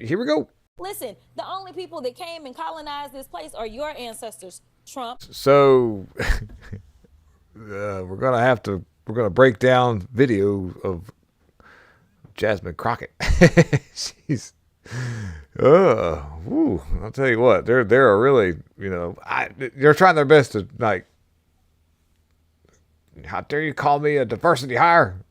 Here we go. Listen, the only people that came and colonized this place are your ancestors, Trump. So we're gonna break down video of Jasmin Crockett. She's I'll tell you what, they're really, they're trying their best to, like, how dare you call me a diversity hire?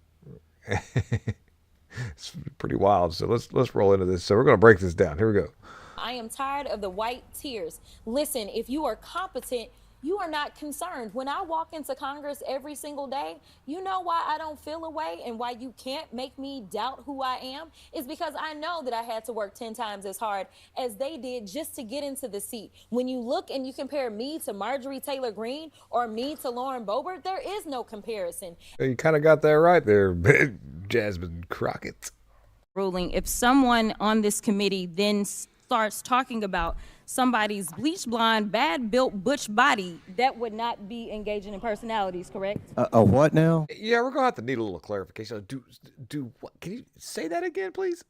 It's pretty wild. So let's roll into this. So we're gonna break this down. Here we go. I am tired of the white tears. Listen, if you are competent, you are not concerned. When I walk into Congress every single day, you know why I don't feel away and why you can't make me doubt who I am? Is because I know that I had to work 10 times as hard as they did just to get into the seat. When you look and you compare me to Marjorie Taylor Greene or me to Lauren Boebert, there is no comparison. You kind of got that right there, Jasmin Crockett. Ruling, if someone on this committee then starts talking about somebody's bleach blonde, bad built butch body, that would not be engaging in personalities, correct? A what now? Yeah, we're gonna have to need a little clarification. Do what? Can you say that again, please?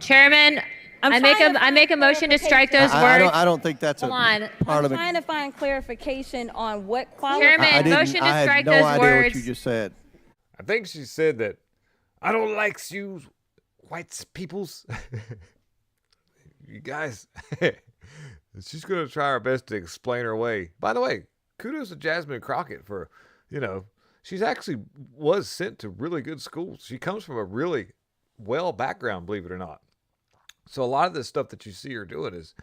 Chairman, I make a motion to strike those words. I don't think that's Hold a on. part of I'm it. trying to find clarification on what qualifies. Chairman, motion to I strike had no those idea words. what you just said. I think she said that I don't like you, white peoples. You guys, she's gonna try her best to explain her way. By the way, kudos to Jasmin Crockett for, she's actually was sent to really good schools. She comes from a really well background, believe it or not. So a lot of this stuff that you see her doing is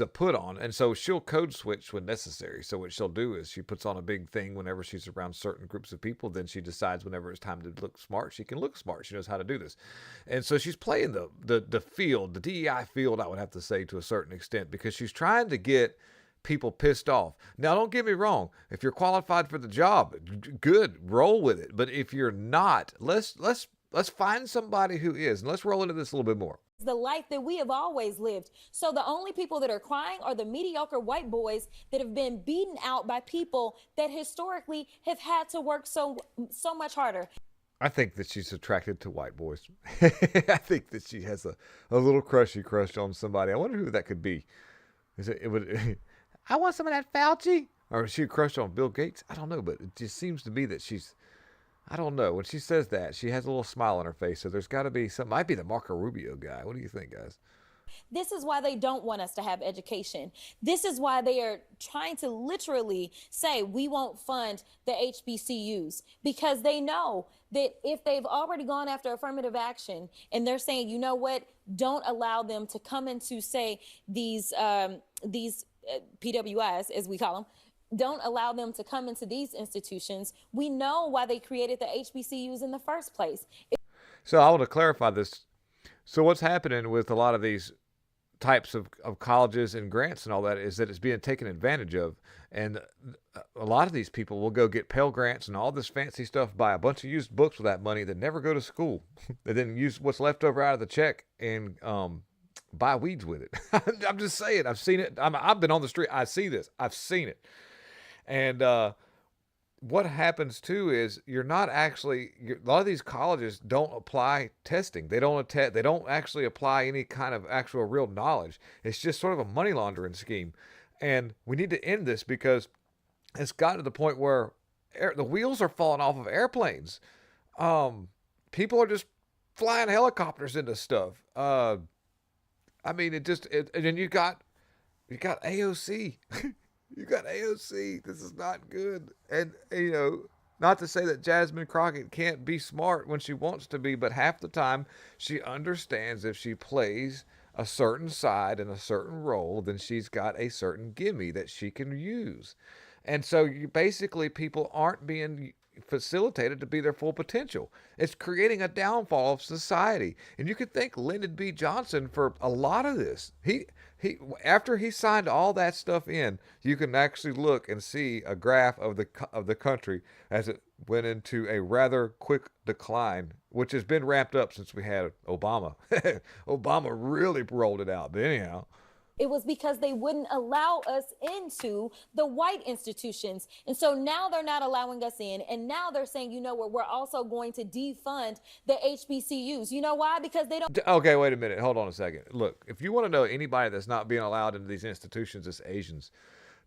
a put on, and so she'll code switch when necessary. So what she'll do is she puts on a big thing whenever she's around certain groups of people. Then she decides whenever it's time to look smart, she can look smart. She knows how to do this, and so she's playing the field, the DEI field, I would have to say, to a certain extent, because she's trying to get people pissed off. Now, don't get me wrong. If you're qualified for the job, good, roll with it. But if you're not, let's find somebody who is, and let's roll into this a little bit more. The life that we have always lived. So the only people that are crying are the mediocre white boys that have been beaten out by people that historically have had to work so much harder. I think that she's attracted to white boys. I think that she has a little crush on somebody. I wonder who that could be. I want some of that Fauci. Or is she a crush on Bill Gates? I don't know, but it just seems to be that I don't know. When she says that, she has a little smile on her face. So there's got to be might be the Marco Rubio guy. What do you think, guys? This is why they don't want us to have education. This is why they are trying to literally say we won't fund the HBCUs, because they know that if they've already gone after affirmative action and they're saying, you know what, don't allow them to come into, say, these PWIs, as we call them, don't allow them to come into these institutions. We know why they created the HBCUs in the first place. So I want to clarify this. So what's happening with a lot of these types of colleges and grants and all that is that it's being taken advantage of. And a lot of these people will go get Pell Grants and all this fancy stuff, buy a bunch of used books with that money that never go to school. They then use what's left over out of the check and buy weeds with it. I'm just saying. I've seen it. I've been on the street. I see this. I've seen it. And what happens too is a lot of these colleges don't apply testing. They don't actually apply any kind of actual real knowledge. It's just sort of a money laundering scheme. And we need to end this because it's gotten to the point where the wheels are falling off of airplanes. People are just flying helicopters into stuff. I mean, and then you got AOC. You got AOC. This is not good. And, not to say that Jasmin Crockett can't be smart when she wants to be, but half the time she understands if she plays a certain side in a certain role, then she's got a certain gimme that she can use. And so basically people aren't being facilitated to be their full potential. It's creating a downfall of society. And you could thank Lyndon B. Johnson for a lot of this. He after he signed all that stuff in, you can actually look and see a graph of the country as it went into a rather quick decline, which has been ramped up since we had Obama. Obama really rolled it out. But anyhow, It was because they wouldn't allow us into the white institutions. And so now they're not allowing us in. And now they're saying, you know what, we're also going to defund the HBCUs. You know why? Because they don't. Okay, wait a minute. Hold on a second. Look, if you want to know anybody that's not being allowed into these institutions, it's Asians.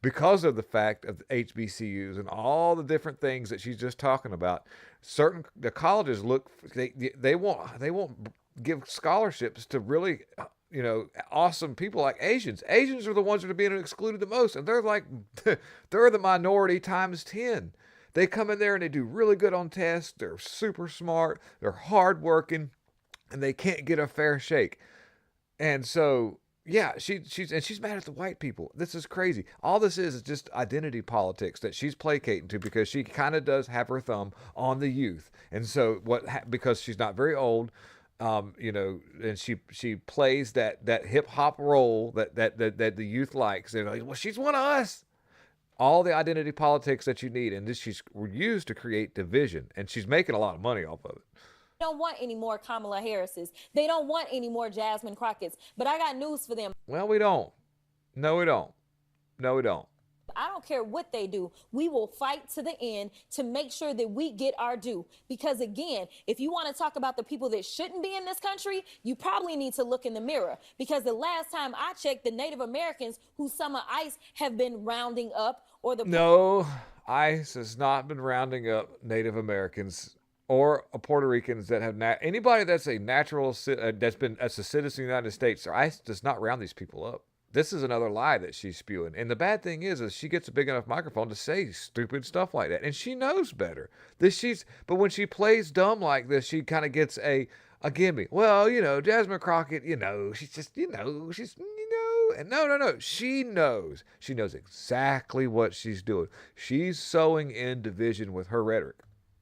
Because of the fact of the HBCUs and all the different things that she's just talking about, the colleges they won't give scholarships to really awesome people like Asians. Asians are the ones that are being excluded the most, and they're like they're the minority times 10. They come in there and they do really good on tests. They're super smart. They're hardworking, and they can't get a fair shake. And so, yeah, she's mad at the white people. This is crazy. All this is just identity politics that she's placating to because she kind of does have her thumb on the youth. And so because she's not very old, and she plays that hip hop role that the youth likes. They're like, well, she's one of us. All the identity politics that you need, and this she's used to create division, and she's making a lot of money off of it. Don't want any more Kamala Harrises. They don't want any more Jasmin Crockett's. But I got news for them. Well, we don't. No, we don't. No, we don't. I don't care what they do. We will fight to the end to make sure that we get our due. Because again, if you want to talk about the people that shouldn't be in this country, you probably need to look in the mirror. Because the last time I checked, the Native Americans who some of ICE have been rounding up, or the No, ICE has not been rounding up Native Americans or Puerto Ricans that have anybody that's a that's a citizen of the United States. ICE does not round these people up. This is another lie that she's spewing. And the bad thing is she gets a big enough microphone to say stupid stuff like that. And she knows better. But when she plays dumb like this, she kind of gets a gimme. Well, Jasmin Crockett, she's just, and no. She knows. She knows exactly what she's doing. She's sowing in division with her rhetoric.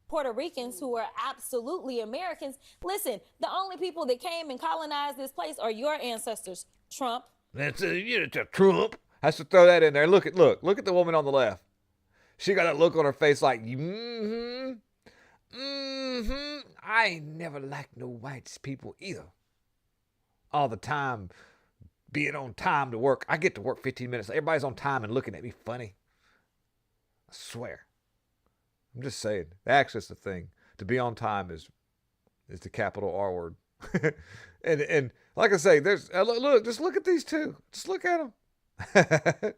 Puerto Ricans who are absolutely Americans. Listen, the only people that came and colonized this place are your ancestors, Trump. That's Trump. Has to throw that in there. Look at the woman on the left. She got that look on her face like, I ain't never liked no white people either. All the time being on time to work. I get to work 15 minutes. Everybody's on time and looking at me funny. I swear. I'm just saying. That's just the thing. To be on time is the capital R word. and like I say, there's just look at these two. Just look at them.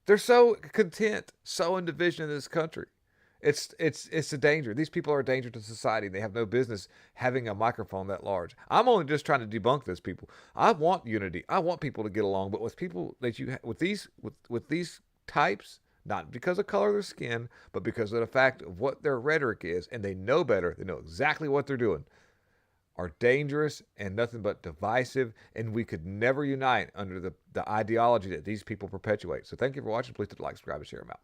They're so content, so in division in this country. It's a danger. These people are a danger to society. They have no business having a microphone that large. I'm only just trying to debunk this, people. I want unity. I want people to get along, but with people that with these types, not because of color of their skin, but because of the fact of what their rhetoric is, and they know better. They know exactly what they're doing. Are dangerous and nothing but divisive, and we could never unite under the ideology that these people perpetuate. So thank you for watching. Please hit like, subscribe, and share them out.